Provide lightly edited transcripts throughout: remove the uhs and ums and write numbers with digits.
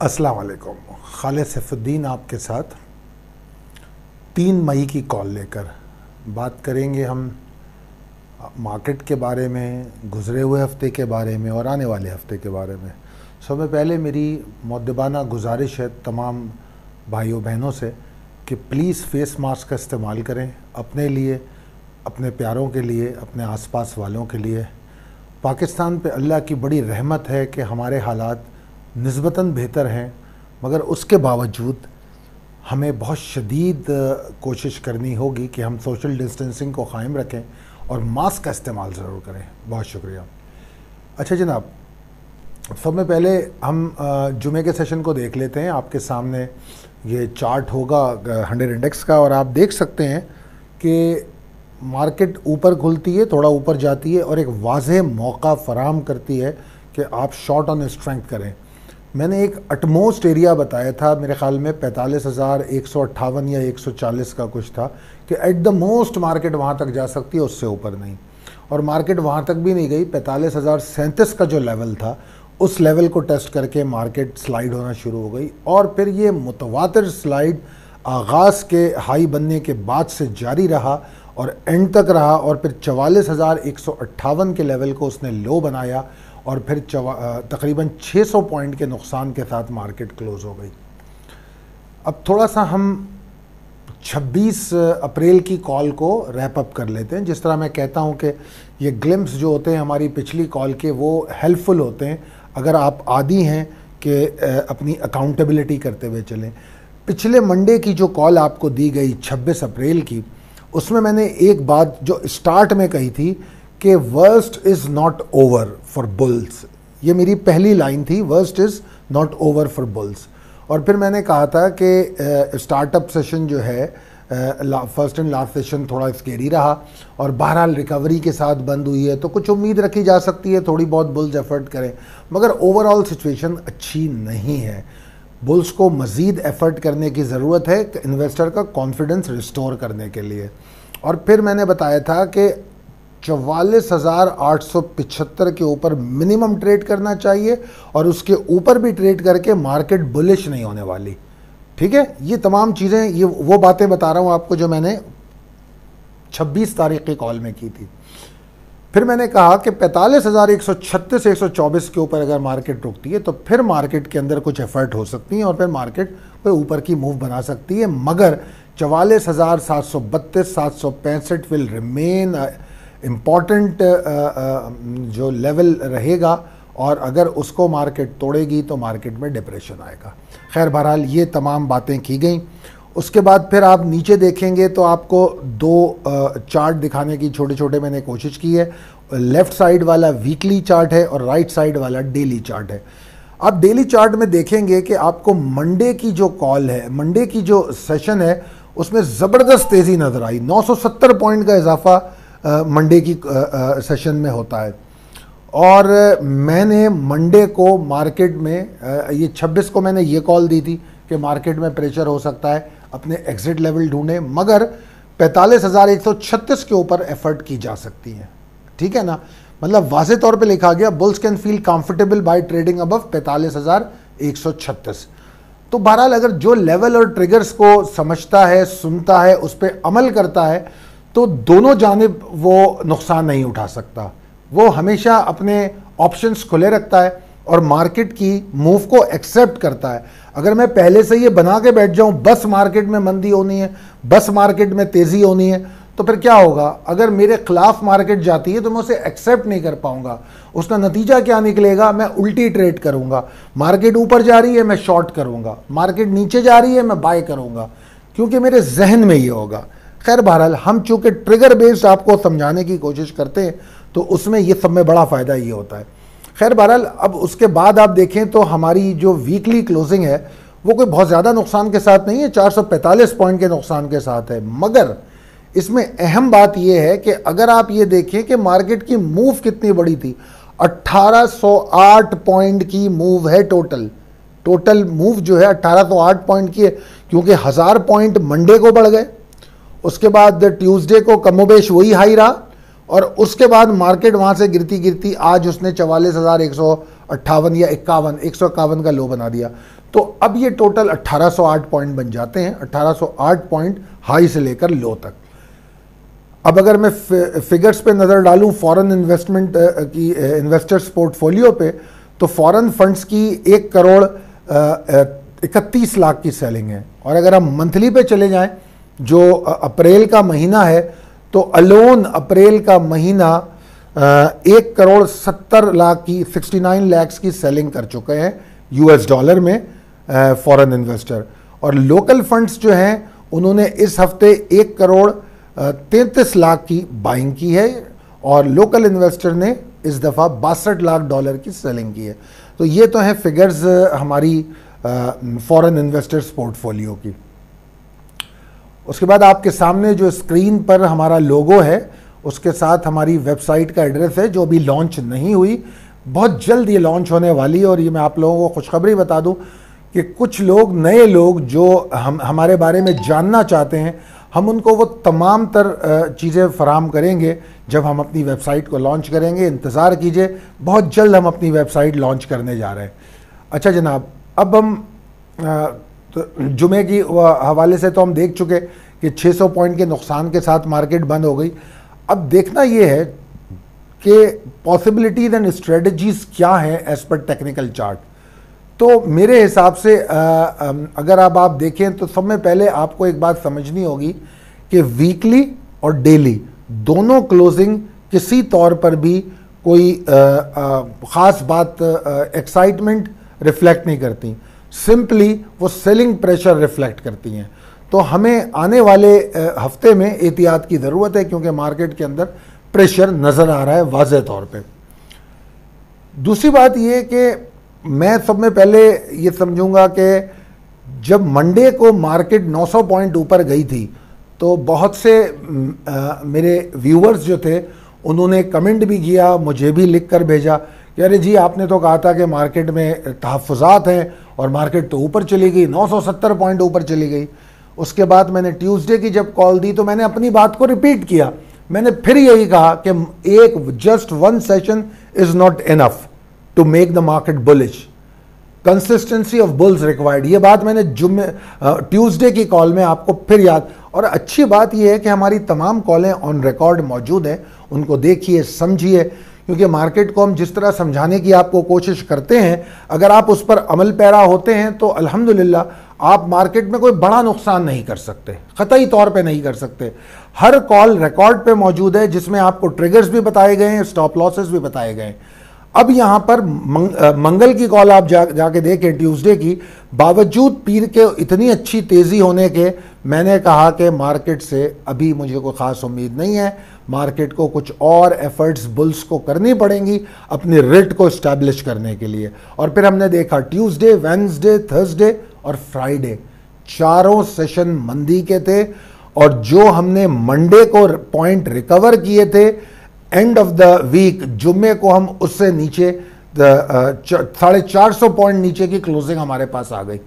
अस्सलाम वालेकुम। खालिद सैफुद्दीन आपके साथ 3 मई की कॉल लेकर बात करेंगे हम मार्केट के बारे में, गुज़रे हुए हफ्ते के बारे में और आने वाले हफ्ते के बारे में। सबसे पहले मेरी मुअद्दबाना गुजारिश है तमाम भाइयों बहनों से कि प्लीज़ फ़ेस मास्क का इस्तेमाल करें, अपने लिए, अपने प्यारों के लिए, अपने आसपास वालों के लिए। पाकिस्तान पे अल्लाह की बड़ी रहमत है कि हमारे हालात निस्बतन बेहतर हैं, मगर उसके बावजूद हमें बहुत शदीद कोशिश करनी होगी कि हम सोशल डिस्टेंसिंग को क़ायम रखें और मास्क का इस्तेमाल ज़रूर करें। बहुत शुक्रिया। अच्छा जनाब, सब में पहले हम जुमे के सेशन को देख लेते हैं। आपके सामने ये चार्ट होगा 100 इंडेक्स का, और आप देख सकते हैं कि मार्केट ऊपर खुलती है, थोड़ा ऊपर जाती है और एक वाज़ेह मौका फ़राहम करती है कि आप शॉर्ट ऑन स्ट्रेंथ करें। मैंने एक अटमोस्ट एरिया बताया था, मेरे ख़्याल में 45,158 या 140 का कुछ था, कि एट द मोस्ट मार्केट वहाँ तक जा सकती है, उससे ऊपर नहीं। और मार्केट वहाँ तक भी नहीं गई। 45,037 का जो लेवल था उस लेवल को टेस्ट करके मार्केट स्लाइड होना शुरू हो गई, और फिर ये मुतवातिर स्लाइड आगाज़ के हाई बनने के बाद से जारी रहा और एंड तक रहा, और फिर 44,158 के लेवल को उसने लो बनाया और फिर तकरीबन 600 पॉइंट के नुकसान के साथ मार्केट क्लोज़ हो गई। अब थोड़ा सा हम 26 अप्रैल की कॉल को रैप अप कर लेते हैं। जिस तरह मैं कहता हूं कि ये ग्लिम्स जो होते हैं हमारी पिछली कॉल के, वो हेल्पफुल होते हैं अगर आप आदी हैं कि अपनी अकाउंटेबिलिटी करते हुए चलें। पिछले मंडे की जो कॉल आपको दी गई 26 अप्रैल की, उसमें मैंने एक बात जो स्टार्ट में कही थी कि worst is not over for bulls. ये मेरी पहली लाइन थी, worst is not over for bulls. और फिर मैंने कहा था कि स्टार्टअप सेशन जो है, फर्स्ट एंड लास्ट सेशन थोड़ा स्केरी रहा और बहरहाल रिकवरी के साथ बंद हुई है, तो कुछ उम्मीद रखी जा सकती है थोड़ी बहुत बुल्स एफर्ट करें, मगर ओवरऑल सिचुएशन अच्छी नहीं है। बुल्स को मज़ीद एफर्ट करने की ज़रूरत है इन्वेस्टर का कॉन्फिडेंस रिस्टोर करने के लिए। और फिर मैंने बताया था कि 44,875 के ऊपर मिनिमम ट्रेड करना चाहिए और उसके ऊपर भी ट्रेड करके मार्केट बुलिश नहीं होने वाली। ठीक है, ये तमाम चीज़ें, ये वो बातें बता रहा हूँ आपको जो मैंने 26 तारीख की कॉल में की थी। फिर मैंने कहा कि 45,136 124 के ऊपर अगर मार्केट रुकती है तो फिर मार्केट के अंदर कुछ एफर्ट हो सकती हैं और फिर मार्केट पे ऊपर की मूव बना सकती है, मगर 44,732 765 विल रिमेन इम्पॉर्टेंट जो लेवल रहेगा, और अगर उसको मार्केट तोड़ेगी तो मार्केट में डिप्रेशन आएगा। खैर बहरहाल ये तमाम बातें की गई। उसके बाद फिर आप नीचे देखेंगे तो आपको 2 चार्ट दिखाने की छोटे छोटे मैंने कोशिश की है। लेफ़्ट साइड वाला वीकली चार्ट है और राइट साइड वाला डेली चार्ट है। आप डेली चार्ट में देखेंगे कि आपको मंडे की जो कॉल है, मंडे की जो सेशन है, उसमें ज़बरदस्त तेज़ी नज़र आई। 970 पॉइंट का इजाफा मंडे की सेशन में होता है। और मैंने मंडे को मार्केट में ये 26 को मैंने ये कॉल दी थी कि मार्केट में प्रेशर हो सकता है, अपने एग्जिट लेवल ढूंढें, मगर 45,136 के ऊपर एफर्ट की जा सकती है। ठीक है ना, मतलब वाज़े तौर पे लिखा गया bulls can feel comfortable by trading above 45,136। तो बहरहाल अगर जो लेवल और ट्रिगर्स को समझता है, सुनता है, उस पर अमल करता है, तो दोनों जानिब वो नुकसान नहीं उठा सकता। वो हमेशा अपने ऑप्शंस खुले रखता है और मार्केट की मूव को एक्सेप्ट करता है। अगर मैं पहले से ये बना के बैठ जाऊं बस मार्केट में मंदी होनी है, बस मार्केट में तेज़ी होनी है, तो फिर क्या होगा? अगर मेरे खिलाफ मार्केट जाती है तो मैं उसे एक्सेप्ट नहीं कर पाऊंगा। उसका नतीजा क्या निकलेगा? मैं उल्टी ट्रेड करूंगा। मार्केट ऊपर जा रही है मैं शॉर्ट करूंगा, मार्केट नीचे जा रही है मैं बाय करूंगा, क्योंकि मेरे जहन में ये होगा। खैर बहरहाल हम चूंकि ट्रिगर बेस्ड आपको समझाने की कोशिश करते हैं तो उसमें ये सब में बड़ा फ़ायदा ये होता है। खैर बहरहाल अब उसके बाद आप देखें तो हमारी जो वीकली क्लोजिंग है वो कोई बहुत ज़्यादा नुकसान के साथ नहीं है, 445 पॉइंट के नुकसान के साथ है। मगर इसमें अहम बात यह है कि अगर आप ये देखें कि मार्केट की मूव कितनी बड़ी थी, 1808 पॉइंट की मूव है टोटल मूव जो है 1808 पॉइंट की है, क्योंकि 1000 पॉइंट मंडे को बढ़ गए, उसके बाद ट्यूसडे को कमोबेश वही हाई रहा, और उसके बाद मार्केट वहां से गिरती गिरती आज उसने 44,158 या 151 का लो बना दिया। तो अब ये टोटल 1808 पॉइंट बन जाते हैं, 1808 पॉइंट हाई से लेकर लो तक। अब अगर मैं फिगर्स पे नज़र डालूं फॉरेन इन्वेस्टमेंट की इन्वेस्टर्स पोर्टफोलियो पे, तो फॉरेन फंड्स की 1 करोड़ 31 लाख की सेलिंग है। और अगर हम मंथली पे चले जाएं, जो अप्रैल का महीना है, तो अलोन अप्रैल का महीना 1 करोड़ 70 लाख की 69 लाख की सेलिंग कर चुके हैं US डॉलर में फॉरेन इन्वेस्टर। और लोकल फंड्स जो हैं उन्होंने इस हफ्ते 1 करोड़ 33 लाख की बाइंग की है, और लोकल इन्वेस्टर ने इस दफ़ा 62 लाख डॉलर की सेलिंग की है। तो ये तो हैं फिगर्स हमारी फॉरेन इन्वेस्टर्स पोर्टफोलियो की। उसके बाद आपके सामने जो स्क्रीन पर हमारा लोगो है, उसके साथ हमारी वेबसाइट का एड्रेस है, जो अभी लॉन्च नहीं हुई, बहुत जल्द ये लॉन्च होने वाली है। और ये मैं आप लोगों को खुशखबरी बता दूं कि कुछ लोग, नए लोग जो हमारे बारे में जानना चाहते हैं, हम उनको वो तमाम तर चीज़ें फराहम करेंगे जब हम अपनी वेबसाइट को लॉन्च करेंगे। इंतज़ार कीजिए, बहुत जल्द हम अपनी वेबसाइट लॉन्च करने जा रहे हैं। अच्छा जनाब, अब हम तो जुमे की हवाले से तो हम देख चुके कि 600 पॉइंट के नुकसान के साथ मार्केट बंद हो गई। अब देखना ये है कि पॉसिबिलिटीज एंड स्ट्रेटजीज क्या हैं एज पर टेक्निकल चार्ट। तो मेरे हिसाब से अगर आप देखें तो सब में पहले आपको एक बात समझनी होगी कि वीकली और डेली दोनों क्लोजिंग किसी तौर पर भी कोई ख़ास बात एक्साइटमेंट रिफ्लेक्ट नहीं करती, सिंपली वो सेलिंग प्रेशर रिफ्लेक्ट करती हैं। तो हमें आने वाले हफ्ते में एहतियात की ज़रूरत है, क्योंकि मार्केट के अंदर प्रेशर नज़र आ रहा है वाज़ेह तौर पे। दूसरी बात ये कि मैं सब में पहले ये समझूंगा कि जब मंडे को मार्केट 900 पॉइंट ऊपर गई थी, तो बहुत से मेरे व्यूअर्स जो थे उन्होंने कमेंट भी किया, मुझे भी लिख कर भेजा कि अरे जी आपने तो कहा था कि मार्केट में तहफ़्फ़ुज़ात हैं और मार्केट तो ऊपर चली गई, 970 पॉइंट ऊपर चली गई। उसके बाद मैंने ट्यूसडे की जब कॉल दी तो मैंने अपनी बात को रिपीट किया, मैंने फिर यही कहा कि एक just one session is not enough to make the market bullish, consistency of bulls required. ये बात मैंने ट्यूसडे की कॉल में आपको फिर याद। और अच्छी बात यह है कि हमारी तमाम कॉलें ऑन रिकॉर्ड मौजूद हैं, उनको देखिए, समझिए, क्योंकि मार्केट को हम जिस तरह समझाने की आपको कोशिश करते हैं, अगर आप उस पर अमल पैरा होते हैं तो अल्हम्दुलिल्लाह आप मार्केट में कोई बड़ा नुकसान नहीं कर सकते, क़तई तौर पे नहीं कर सकते। हर कॉल रिकॉर्ड पे मौजूद है, जिसमें आपको ट्रिगर्स भी बताए गए हैं, स्टॉप लॉसेस भी बताए गए हैं। अब यहाँ पर मंगल की कॉल आप जाके देखें, ट्यूसडे की, बावजूद पीर के इतनी अच्छी तेज़ी होने के, मैंने कहा कि मार्केट से अभी मुझे कोई ख़ास उम्मीद नहीं है, मार्केट को कुछ और एफर्ट्स बुल्स को करनी पड़ेंगी अपनी रेट को इस्टेब्लिश करने के लिए। और फिर हमने देखा ट्यूसडे, वेडनेसडे, थर्सडे और फ्राइडे चारों सेशन मंदी के थे, और जो हमने मंडे को पॉइंट रिकवर किए थे एंड ऑफ द वीक, जुम्मे को हम उससे नीचे 450 पॉइंट नीचे की क्लोजिंग हमारे पास आ गई।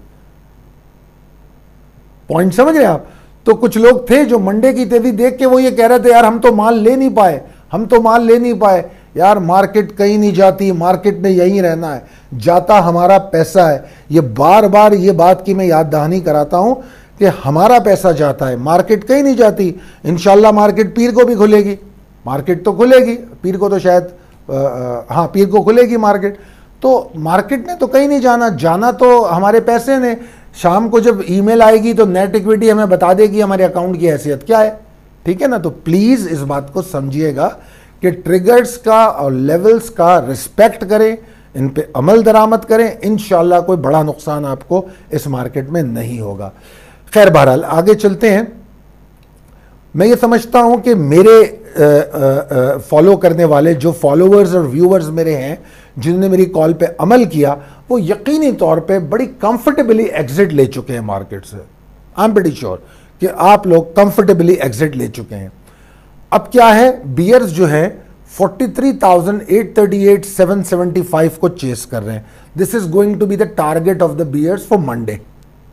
पॉइंट समझ रहे आप? तो कुछ लोग थे जो मंडे की तेजी देख के वो ये कह रहे थे यार हम तो माल ले नहीं पाए, हम तो माल ले नहीं पाए। यार मार्केट कहीं नहीं जाती, मार्केट में यहीं रहना है, जाता हमारा पैसा है। ये बार बार ये बात की मैं याद दहानी कराता हूं कि हमारा पैसा जाता है, मार्केट कहीं नहीं जाती। इंशाल्लाह मार्केट पीर को भी खुलेगी, मार्केट तो खुलेगी, पीर को तो शायद हाँ पीर को खुलेगी मार्केट। तो मार्केट ने तो कहीं नहीं जाना, जाना तो हमारे पैसे ने। शाम को जब ईमेल आएगी तो नेट इक्विटी हमें बता देगी हमारे अकाउंट की हैसियत क्या है, ठीक है ना। तो प्लीज़ इस बात को समझिएगा कि ट्रिगर्स का और लेवल्स का रिस्पेक्ट करें, इन पे अमल दरामद करें, इंशाल्लाह कोई बड़ा नुकसान आपको इस मार्केट में नहीं होगा। खैर बहरहाल आगे चलते हैं। मैं ये समझता हूं कि मेरे फॉलो करने वाले जो फॉलोअर्स और व्यूअर्स मेरे हैं, जिन्होंने मेरी कॉल पे अमल किया वो यकीनी तौर पे बड़ी कंफर्टेबली एग्जिट ले चुके हैं मार्केट से। आई एम प्रीटी श्योर कि आप लोग कंफर्टेबली एग्जिट ले चुके हैं। अब क्या है, बियर्स जो है 43,838 775 को चेस कर रहे हैं। This is going to be the target of the bears for Monday.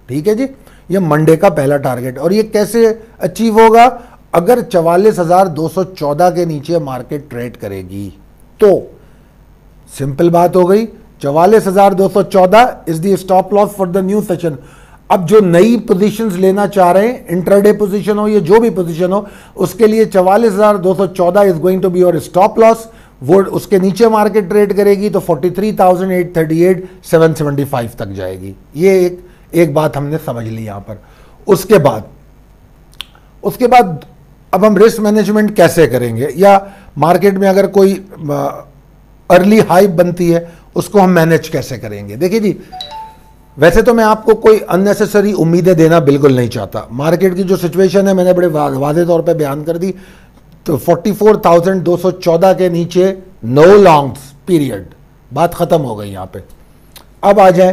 ठीक है जी, ये मंडे का पहला टारगेट। और ये कैसे अचीव होगा? अगर 44,214 के नीचे मार्केट ट्रेड करेगी तो सिंपल बात हो गई, 44,214 is the stop loss for the new session. अब जो नई पोजीशंस लेना चाह रहे हैं, इंट्राडे पोजीशन हो या जो भी पोजीशन हो, उसके लिए 44,214 is going to be your stop loss. वो उसके नीचे मार्केट ट्रेड करेगी तो 43,838 775 तक जाएगी। ये एक बात हमने समझ ली यहां पर। उसके बाद अब हम रिस्क मैनेजमेंट कैसे करेंगे, या मार्केट में अगर कोई अर्ली हाई बनती है उसको हम मैनेज कैसे करेंगे। देखिए जी, वैसे तो मैं आपको कोई अननेसेसरी उम्मीदें देना बिल्कुल नहीं चाहता। मार्केट की जो सिचुएशन है मैंने बड़े वाज़ेह तौर पे बयान कर दी। तो 44,214 के नीचे नो लॉन्ग्स पीरियड, बात खत्म हो गई यहां पे। अब आ जाए,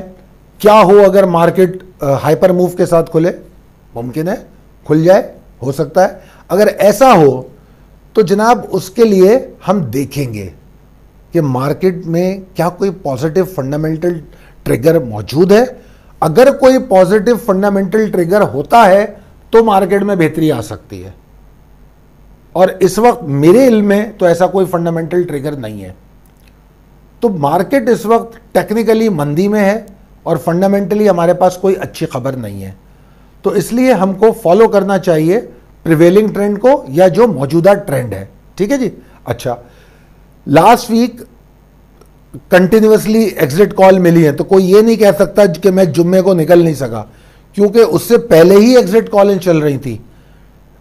क्या हो अगर मार्केट हाइपर मूव के साथ खुले? मुमकिन है खुल जाए, हो सकता है। अगर ऐसा हो तो जनाब उसके लिए हम देखेंगे कि मार्केट में क्या कोई पॉजिटिव फंडामेंटल ट्रिगर मौजूद है। अगर कोई पॉजिटिव फंडामेंटल ट्रिगर होता है तो मार्केट में बेहतरी आ सकती है, और इस वक्त मेरे इल्म में तो ऐसा कोई फंडामेंटल ट्रिगर नहीं है। तो मार्केट इस वक्त टेक्निकली मंदी में है और फंडामेंटली हमारे पास कोई अच्छी खबर नहीं है। तो इसलिए हमको फॉलो करना चाहिए प्रिवेलिंग ट्रेंड को, या जो मौजूदा ट्रेंड है। ठीक है जी। अच्छा, last week continuously exit call मिली है, तो कोई ये नहीं कह सकता कि मैं जुम्मे को निकल नहीं सका, क्योंकि उससे पहले ही एग्जिट कॉलें चल रही थी।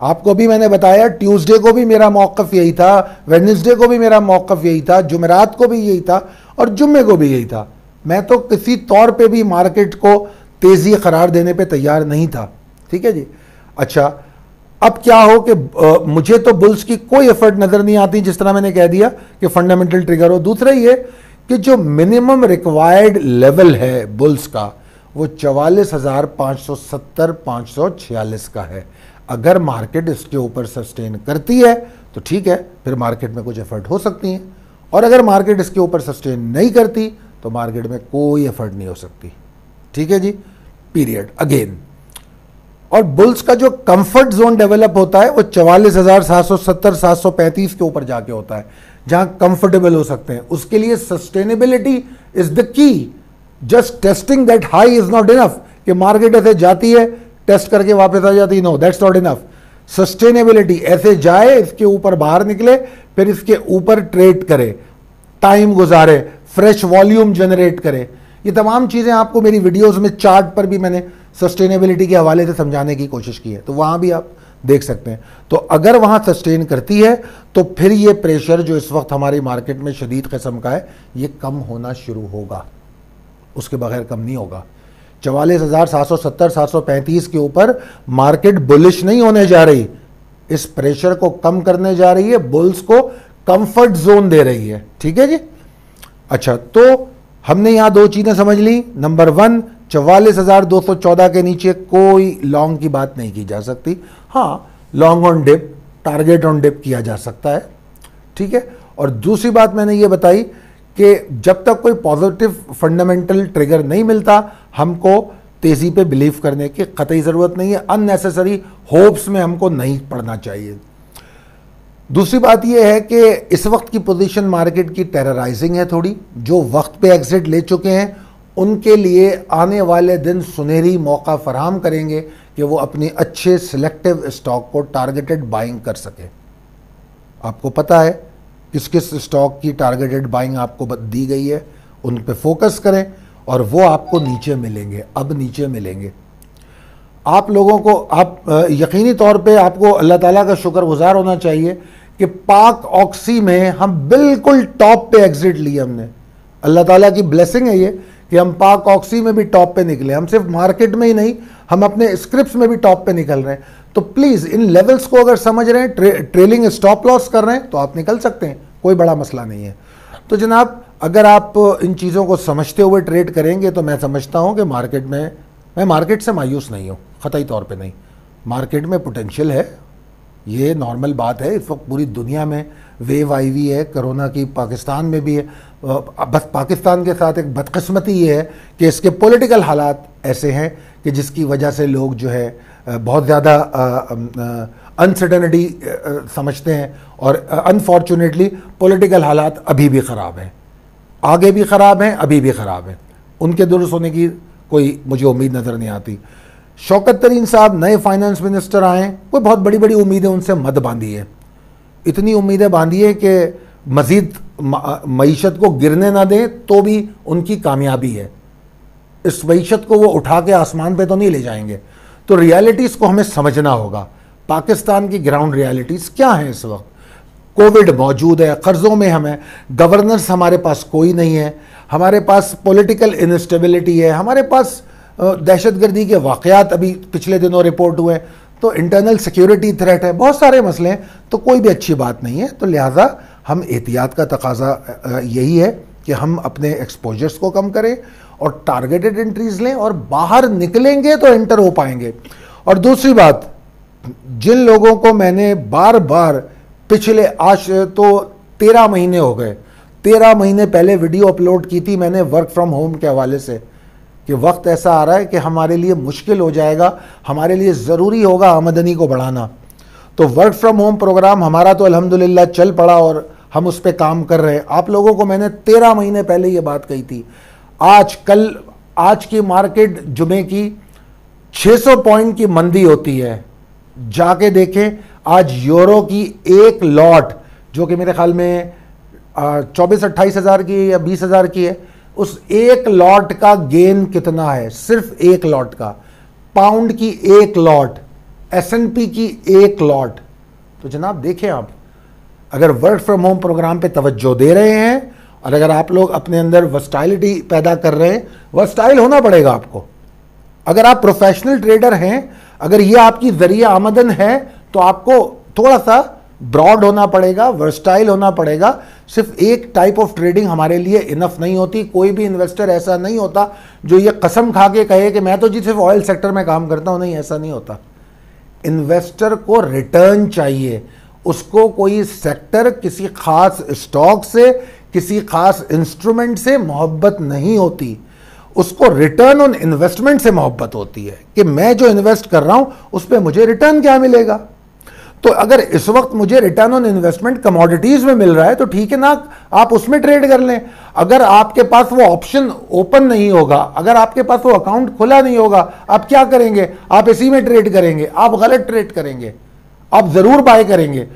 आपको भी मैंने बताया, ट्यूसडे को भी मेरा मौक़िफ़ यही था, वेडनेसडे को भी मेरा मौक़िफ़ यही था, जुमेरात को भी यही था और जुम्मे को भी यही था। मैं तो किसी तौर पे भी मार्केट को तेज़ी करार देने पे तैयार नहीं था। ठीक है जी। अच्छा, अब क्या हो कि मुझे तो बुल्स की कोई एफर्ट नज़र नहीं आती, जिस तरह मैंने कह दिया कि फंडामेंटल ट्रिगर हो। दूसरा ये कि जो मिनिमम रिक्वायर्ड लेवल है बुल्स का वो 44,570 546 का है। अगर मार्केट इसके ऊपर सस्टेन करती है तो ठीक है, फिर मार्केट में कुछ एफर्ट हो सकती हैं, और अगर मार्केट इसके ऊपर सस्टेन नहीं करती तो मार्केट में कोई एफर्ट नहीं हो सकती। ठीक है जी, पीरियड अगेन। और बुल्स का जो कंफर्ट जोन डेवलप होता है वो 44,770 735 के ऊपर जाके होता है, जहां कंफर्टेबल हो सकते हैं। उसके लिए sustainability is the key. Just testing that high is not enough कि मार्केट ऐसे जाती है, टेस्ट करके वापस आ जाती है। No, that's not enough. Sustainability ऐसे जाए, इसके ऊपर बाहर निकले, फिर इसके ऊपर ट्रेड करे, टाइम गुजारे, फ्रेश वॉल्यूम जनरेट करे। ये तमाम चीज़ें आपको मेरी वीडियोस में चार्ट पर भी मैंने सस्टेनेबिलिटी के हवाले से समझाने की कोशिश की है, तो वहाँ भी आप देख सकते हैं। तो अगर वहाँ सस्टेन करती है तो फिर ये प्रेशर जो इस वक्त हमारी मार्केट में शदीद किस्म का है ये कम होना शुरू होगा, उसके बगैर कम नहीं होगा। 44,770 735 के ऊपर मार्केट बुलिश नहीं होने जा रही, इस प्रेशर को कम करने जा रही है, बुल्स को कंफर्ट जोन दे रही है। ठीक है जी। अच्छा, तो हमने यहां दो चीजें समझ ली। नंबर 1, 44,214 के नीचे कोई लॉन्ग की बात नहीं की जा सकती। हाँ, long on dip, target on dip किया जा सकता है। ठीक है। और दूसरी बात मैंने ये बताई कि जब तक कोई पॉजिटिव फंडामेंटल ट्रिगर नहीं मिलता, हमको तेज़ी पे बिलीव करने की कतई ज़रूरत नहीं है। अननेसेसरी होप्स में हमको नहीं पड़ना चाहिए। दूसरी बात यह है कि इस वक्त की पोजीशन मार्केट की टेरराइजिंग है थोड़ी। जो वक्त पे एग्जिट ले चुके हैं उनके लिए आने वाले दिन सुनहरी मौका फराहम करेंगे कि वो अपनी अच्छे सिलेक्टिव स्टॉक को टारगेटेड बाइंग कर सके। आपको पता है किस किस स्टॉक की टारगेटेड बाइंग आपको दी गई है, उन पे फोकस करें और वो आपको नीचे मिलेंगे, अब नीचे मिलेंगे। आप लोगों को यकीनी तौर पे आपको अल्लाह ताला का शुक्रगुजार होना चाहिए कि पाक ऑक्सी में हम बिल्कुल टॉप पे एग्जिट लिए हमने। अल्लाह ताला की ब्लेसिंग है ये कि हम पाक ऑक्सी में भी टॉप पे निकले। हम सिर्फ मार्केट में ही नहीं, हम अपने स्क्रिप्ट्स में भी टॉप पे निकल रहे हैं। तो प्लीज़ इन लेवल्स को अगर समझ रहे हैं, ट्रेलिंग स्टॉप लॉस कर रहे हैं, तो आप निकल सकते हैं, कोई बड़ा मसला नहीं है। तो जनाब अगर आप इन चीज़ों को समझते हुए ट्रेड करेंगे तो मैं समझता हूं कि मार्केट में, मैं मार्केट से मायूस नहीं हूं, क़तई तौर पे नहीं। मार्केट में पोटेंशियल है, ये नॉर्मल बात है। इस वक्त पूरी दुनिया में वेव आई हुई है कोरोना की, पाकिस्तान में भी है। बस पाकिस्तान के साथ एक बदकिस्मती ये है कि इसके पॉलिटिकल हालात ऐसे हैं कि जिसकी वजह से लोग जो है बहुत ज़्यादा अनसर्टेनिटी समझते हैं, और अनफॉर्चुनेटली पॉलिटिकल हालात अभी भी ख़राब हैं, आगे भी ख़राब हैं, अभी भी ख़राब हैं। उनके दुरुस्त होने की कोई मुझे उम्मीद नज़र नहीं आती। शौकत तरीन साहब नए फाइनेंस मिनिस्टर आए, कोई बहुत बड़ी बड़ी उम्मीदें उनसे मत बांधिए। इतनी उम्मीदें बांधिए कि मज़ीद मईशत को गिरने ना दें तो भी उनकी कामयाबी है। इस मईशत को वो उठा के आसमान पे तो नहीं ले जाएंगे। तो रियलिटीज़ को हमें समझना होगा। पाकिस्तान की ग्राउंड रियलिटीज़ क्या हैं इस वक्त? कोविड मौजूद है, कर्ज़ों में हमें, गवर्नेंस हमारे पास कोई नहीं है, हमारे पास पॉलिटिकल इनस्टेबिलिटी है, हमारे पास दहशतगर्दी के वाक़यात अभी पिछले दिनों रिपोर्ट हुए, तो इंटरनल सिक्योरिटी थ्रेट है, बहुत सारे मसले हैं। तो कोई भी अच्छी बात नहीं है। तो लिहाजा हम एहतियात का तकाजा यही है कि हम अपने एक्सपोजर्स को कम करें और टारगेटेड एंट्रीज लें, और बाहर निकलेंगे तो एंटर हो पाएंगे। और दूसरी बात, जिन लोगों को मैंने बार बार पिछले आज तो 13 महीने हो गए, 13 महीने पहले वीडियो अपलोड की थी मैंने वर्क फ्रॉम होम के हवाले से, कि वक्त ऐसा आ रहा है कि हमारे लिए मुश्किल हो जाएगा, हमारे लिए ज़रूरी होगा आमदनी को बढ़ाना। तो वर्क फ्रॉम होम प्रोग्राम हमारा तो अल्हम्दुलिल्लाह चल पड़ा और हम उस पर काम कर रहे हैं। आप लोगों को मैंने 13 महीने पहले ये बात कही थी। आज की मार्केट जुमे की 600 पॉइंट की मंदी होती है, जाके देखें। आज यूरो की एक लॉट जो कि मेरे ख्याल में 24-28 हज़ार की या 20 हज़ार की है, उस एक लॉट का गेन कितना है? सिर्फ एक लॉट का। पाउंड की एक लॉट, S&P की एक लॉट। तो जनाब देखें, आप अगर वर्क फ्रॉम होम प्रोग्राम पे तवज्जो दे रहे हैं और अगर आप लोग अपने अंदर वर्सटाइलिटी पैदा कर रहे हैं, वर्सटाइल होना पड़ेगा आपको। अगर आप प्रोफेशनल ट्रेडर हैं, अगर ये आपकी जरिया आमदन है, तो आपको थोड़ा सा ब्रॉड होना पड़ेगा, वर्सटाइल होना पड़ेगा। सिर्फ एक टाइप ऑफ ट्रेडिंग हमारे लिए इनफ नहीं होती। कोई भी इन्वेस्टर ऐसा नहीं होता जो ये कसम खा के कहे कि मैं तो जी सिर्फ ऑयल सेक्टर में काम करता हूं। नहीं, ऐसा नहीं होता। इन्वेस्टर को रिटर्न चाहिए। उसको कोई सेक्टर, किसी खास स्टॉक से, किसी खास इंस्ट्रूमेंट से मोहब्बत नहीं होती। उसको रिटर्न ऑन इन्वेस्टमेंट से मोहब्बत होती है कि मैं जो इन्वेस्ट कर रहा हूं उस पर मुझे रिटर्न क्या मिलेगा। तो अगर इस वक्त मुझे रिटर्न ऑन इन्वेस्टमेंट कमोडिटीज में मिल रहा है तो ठीक है ना, आप उसमें ट्रेड कर लें। अगर आपके पास वो ऑप्शन ओपन नहीं होगा, अगर आपके पास वो अकाउंट खुला नहीं होगा, आप क्या करेंगे? आप इसी में ट्रेड करेंगे। आप गलत ट्रेड करेंगे, आप जरूर बाय करेंगे।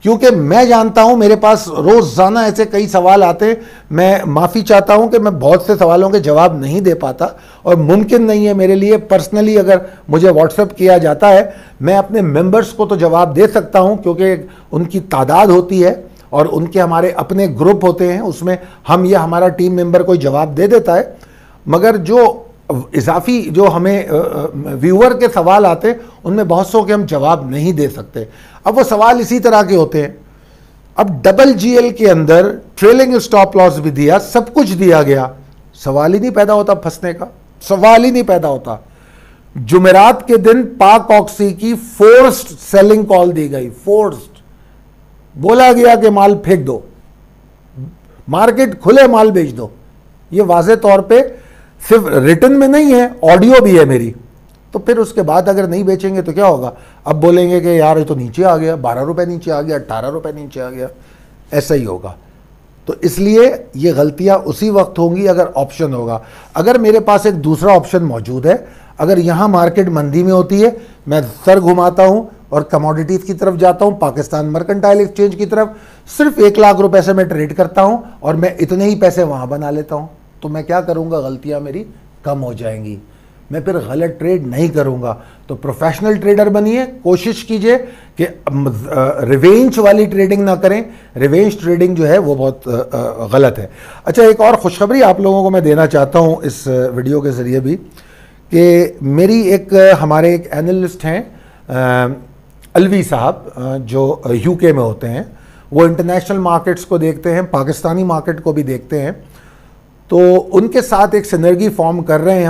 क्योंकि मैं जानता हूं, मेरे पास रोजाना ऐसे कई सवाल आते हैं। मैं माफ़ी चाहता हूं कि मैं बहुत से सवालों के जवाब नहीं दे पाता, और मुमकिन नहीं है मेरे लिए पर्सनली, अगर मुझे व्हाट्सएप किया जाता है, मैं अपने मेंबर्स को तो जवाब दे सकता हूं क्योंकि उनकी तादाद होती है और उनके हमारे अपने ग्रुप होते हैं, उसमें हम या हमारा टीम मेंबर कोई जवाब दे देता है। मगर जो इजाफी जो हमें व्यूअर के सवाल आते हैं, उनमें बहुत सौ के हम जवाब नहीं दे सकते। अब वो सवाल इसी तरह के होते हैं। अब WGL के अंदर ट्रेलिंग स्टॉप लॉस भी दिया, सब कुछ दिया गया, सवाल ही नहीं पैदा होता फंसने का, सवाल ही नहीं पैदा होता। जुमेरात के दिन पाक ऑक्सी की फोर्स्ड सेलिंग कॉल दी गई, फोर्स्ड। बोला गया कि माल फेंक दो, मार्केट खुले माल बेच दो। ये वाज़े तौर पे सिर्फ रिटन में नहीं है, ऑडियो भी है मेरी। तो फिर उसके बाद अगर नहीं बेचेंगे तो क्या होगा? अब बोलेंगे कि यार ये तो नीचे आ गया, 12 रुपए नीचे आ गया, 18 रुपए नीचे आ गया, ऐसा ही होगा। तो इसलिए ये गलतियां उसी वक्त होंगी अगर ऑप्शन होगा। अगर मेरे पास एक दूसरा ऑप्शन मौजूद है, अगर यहाँ मार्केट मंदी में होती है, मैं सर घुमाता हूँ और कमोडिटीज़ की तरफ जाता हूँ, पाकिस्तान मर्केंटाइल एक्सचेंज की तरफ, सिर्फ 1 लाख रुपए से मैं ट्रेड करता हूँ और मैं इतने ही पैसे वहाँ बना लेता हूँ। तो मैं क्या करूँगा? गलतियाँ मेरी कम हो जाएंगी, मैं फिर गलत ट्रेड नहीं करूँगा। तो प्रोफेशनल ट्रेडर बनिए, कोशिश कीजिए कि रिवेंज वाली ट्रेडिंग ना करें। रिवेंज ट्रेडिंग जो है वो बहुत गलत है। अच्छा, एक और खुशखबरी आप लोगों को मैं देना चाहता हूँ इस वीडियो के ज़रिए भी, कि मेरी हमारे एक एनालिस्ट हैं अलवी साहब, जो UK में होते हैं, वो इंटरनेशनल मार्केट्स को देखते हैं, पाकिस्तानी मार्केट को भी देखते हैं। तो उनके साथ एक सिनर्जी फॉर्म कर रहे हैं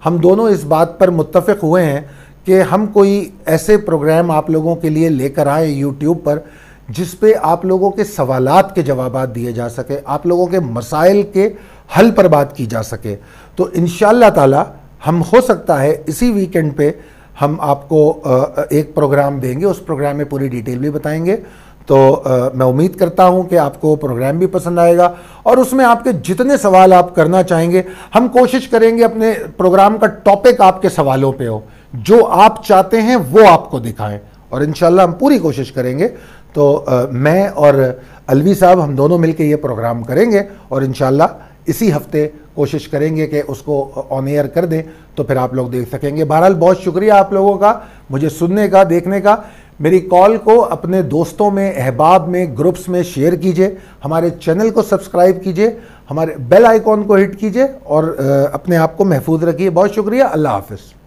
हम दोनों इस बात पर मुत्तफ़िक हुए हैं कि हम कोई ऐसे प्रोग्राम आप लोगों के लिए लेकर आए यूट्यूब पर जिस पे आप लोगों के सवालात के जवाबात दिए जा सके, आप लोगों के मसाइल के हल पर बात की जा सके। तो इंशाअल्लाह ताला हम हो सकता है इसी वीकेंड पे हम आपको एक प्रोग्राम देंगे, उस प्रोग्राम में पूरी डिटेल भी बताएंगे। तो मैं उम्मीद करता हूं कि आपको प्रोग्राम भी पसंद आएगा और उसमें आपके जितने सवाल आप करना चाहेंगे हम कोशिश करेंगे अपने प्रोग्राम का टॉपिक आपके सवालों पे हो, जो आप चाहते हैं वो आपको दिखाएं और इंशाल्लाह हम पूरी कोशिश करेंगे। तो मैं और अलवी साहब हम दोनों मिलकर ये प्रोग्राम करेंगे और इंशाल्लाह इसी हफ्ते कोशिश करेंगे कि उसको ऑन एयर कर दें, तो फिर आप लोग देख सकेंगे। बहरहाल बहुत शुक्रिया आप लोगों का मुझे सुनने का, देखने का। मेरी कॉल को अपने दोस्तों में, अहबाब में, ग्रुप्स में शेयर कीजिए, हमारे चैनल को सब्सक्राइब कीजिए, हमारे बेल आइकॉन को हिट कीजिए और अपने आप को महफूज रखिए। बहुत शुक्रिया। अल्लाह हाफ़िज़।